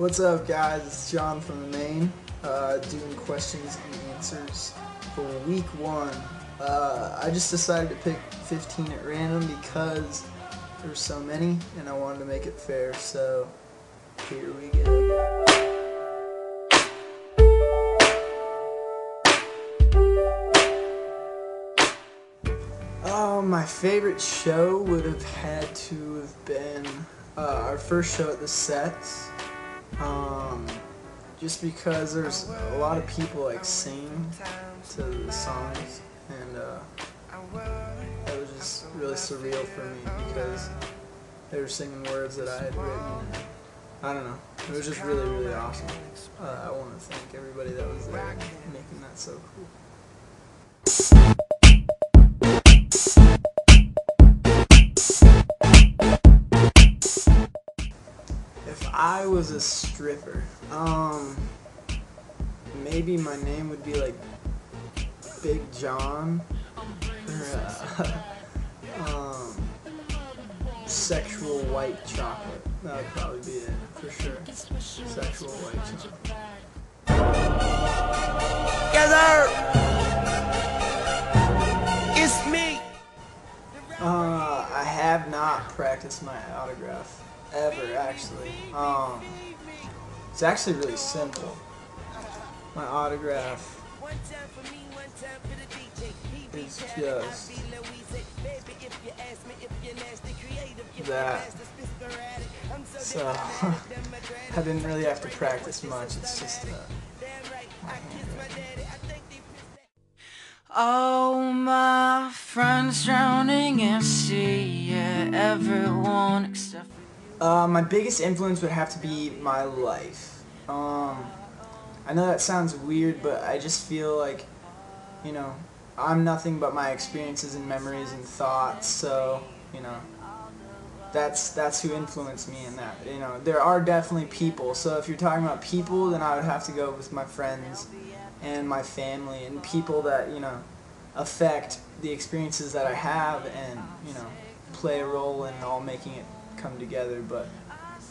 What's up, guys? It's John from Maine, doing questions and answers for week 1. I just decided to pick 15 at random because there were so many and I wanted to make it fair, so here we go. My favorite show would have had to have been our first show at the Sets. Just because there's a lot of people like sing to the songs, and that was just really surreal for me because they were singing words that I had written. I don't know. It was just really, really awesome. I want to thank everybody that was there making that so cool. If I was a stripper, maybe my name would be like Big John, or sexual white chocolate. That would probably be it, for sure. Sexual white chocolate. Together! It's me! I have not practiced my autograph ever, actually. It's actually really simple. My autograph is just that. So I didn't really have to practice much. It's just my handwriting. Oh, my friends drowning in sea, yeah, everyone except my biggest influence would have to be my life. I know that sounds weird, but I just feel like, you know, I'm nothing but my experiences and memories and thoughts, so, you know, that's who influenced me in that. You know, there are definitely people, so if you're talking about people, then I would have to go with my friends and my family and people that, you know, affect the experiences that I have and, you know, play a role in all making it come together. But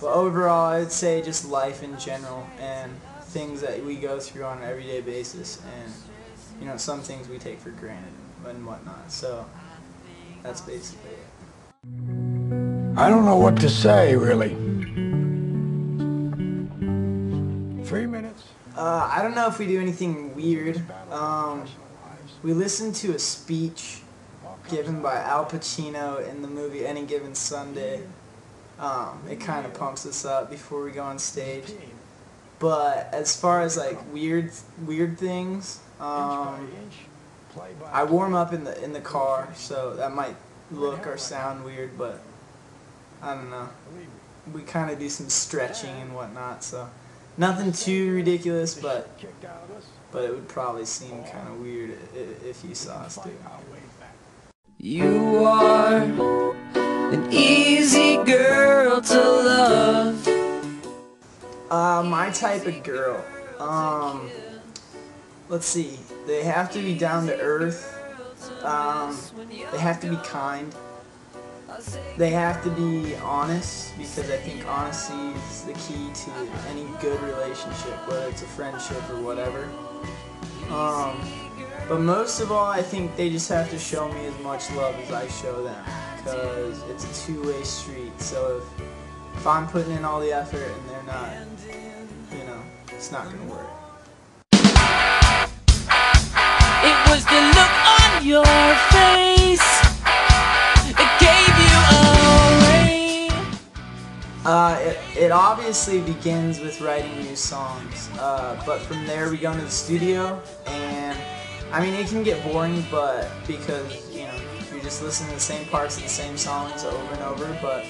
overall, I'd say just life in general and things that we go through on an everyday basis, and, you know, some things we take for granted and whatnot. So that's basically it. I don't know what to say, really. 3 minutes. I don't know if we do anything weird. We listened to a speech given by Al Pacino in the movie Any Given Sunday. It kind of pumps us up before we go on stage. But as far as like weird things, I warm up in the car, so that might look or sound weird, but I don't know. We kind of do some stretching and whatnot, so nothing too ridiculous, but it would probably seem kind of weird if you saw us do it. you are an easy girl to love. My type of girl. Let's see. They have to be down to earth. They have to be kind. They have to be honest, because I think honesty is the key to any good relationship, whether it's a friendship or whatever. But most of all, I think they just have to show me as much love as I show them, because it's a two-way street. So if I'm putting in all the effort and they're not, you know, it's not going to work. It was the look on your face, it gave you away. It obviously begins with writing new songs, but from there we go into the studio, and I mean, it can get boring, but because, you know, you're just listening to the same parts of the same songs over and over, but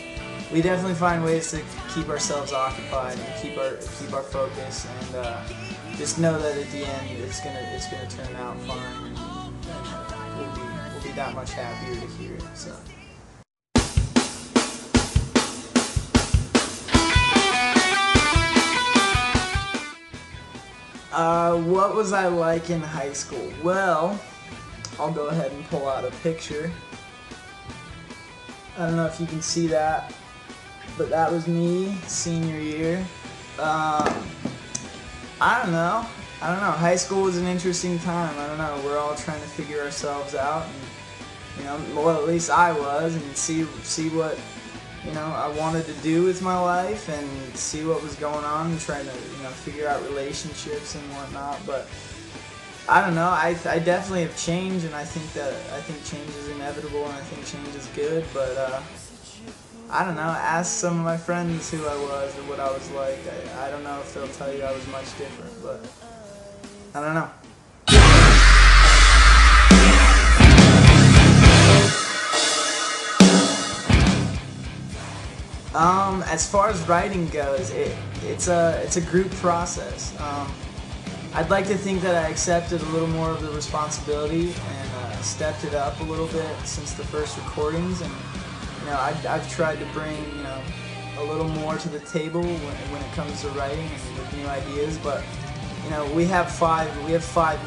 we definitely find ways to keep ourselves occupied and keep our focus, and just know that at the end it's gonna turn out fine, and we'll be that much happier to hear it. So. What was I like in high school? Well, I'll go ahead and pull out a picture. I don't know if you can see that, but that was me senior year. I don't know. High school was an interesting time. I don't know. We're all trying to figure ourselves out, and well, at least I was, and see what I wanted to do with my life, and see what was going on, and trying to figure out relationships and whatnot. But I don't know. I definitely have changed, and I think change is inevitable, and I think change is good. But I don't know. Ask some of my friends who I was or what I was like. I don't know if they'll tell you I was much different, but I don't know. As far as writing goes, it's a group process. I'd like to think that I accepted a little more of the responsibility and stepped it up a little bit since the first recordings, and I've tried to bring a little more to the table when it comes to writing and with new ideas. But we have five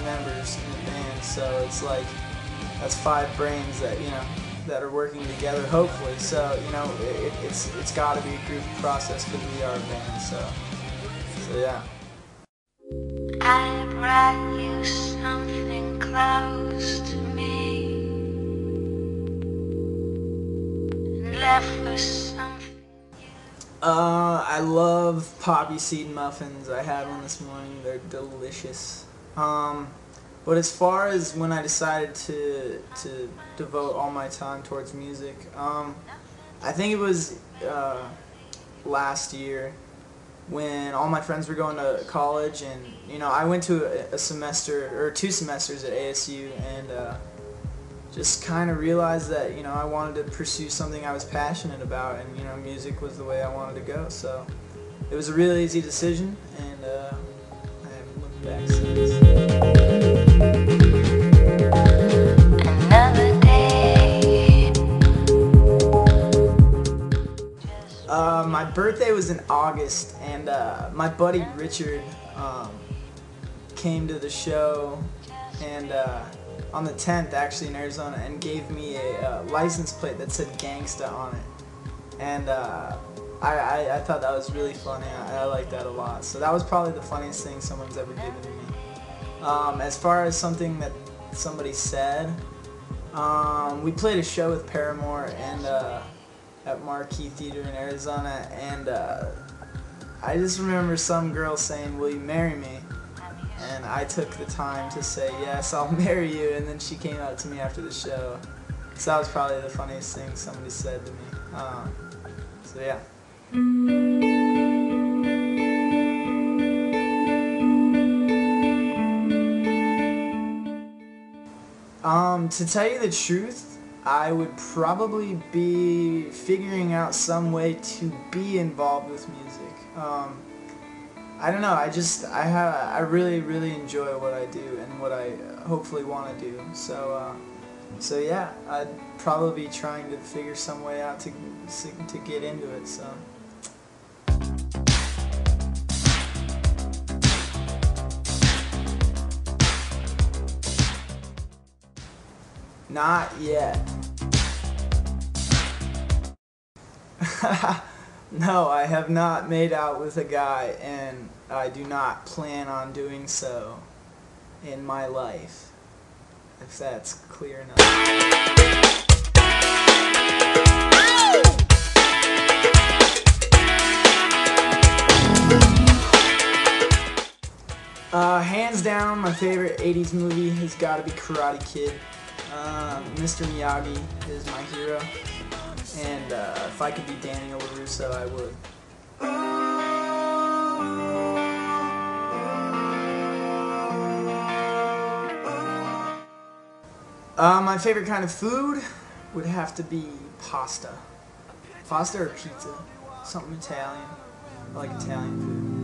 members in the band, so it's like that's 5 brains that are working together, hopefully. So it's got to be a group process because we are a band. So yeah. I brought you something close to me, and left for something. I love poppy seed muffins. I had one this morning. They're delicious. But as far as when I decided to devote all my time towards music, I think it was last year when all my friends were going to college, and I went to a semester or 2 semesters at ASU, and just kind of realized that I wanted to pursue something I was passionate about, and music was the way I wanted to go. So it was a really easy decision, and I haven't looked back since. Another day. My birthday was in August, and my buddy Richard came to the show, and on the 10th, actually, in Arizona, and gave me a license plate that said Gangsta on it. And I thought that was really funny. I liked that a lot. So that was probably the funniest thing someone's ever given to me. As far as something that somebody said, we played a show with Paramore and at Marquee Theater in Arizona, and I just remember some girl saying, "Will you marry me?" And I took the time to say, "Yes, I'll marry you," and then she came out to me after the show. So that was probably the funniest thing somebody said to me. So yeah. To tell you the truth, I would probably be figuring out some way to be involved with music. I don't know. I really enjoy what I do and what I hopefully want to do. So yeah, I'd probably be trying to figure some way out to get into it. So. Not yet. No, I have not made out with a guy, and I do not plan on doing so in my life, if that's clear enough. Hands down, my favorite 80s movie has got to be Karate Kid. Mr. Miyagi is my hero, and if I could be Daniel LaRusso, I would. My favorite kind of food would have to be pasta. Pasta or pizza. Something Italian. I like Italian food.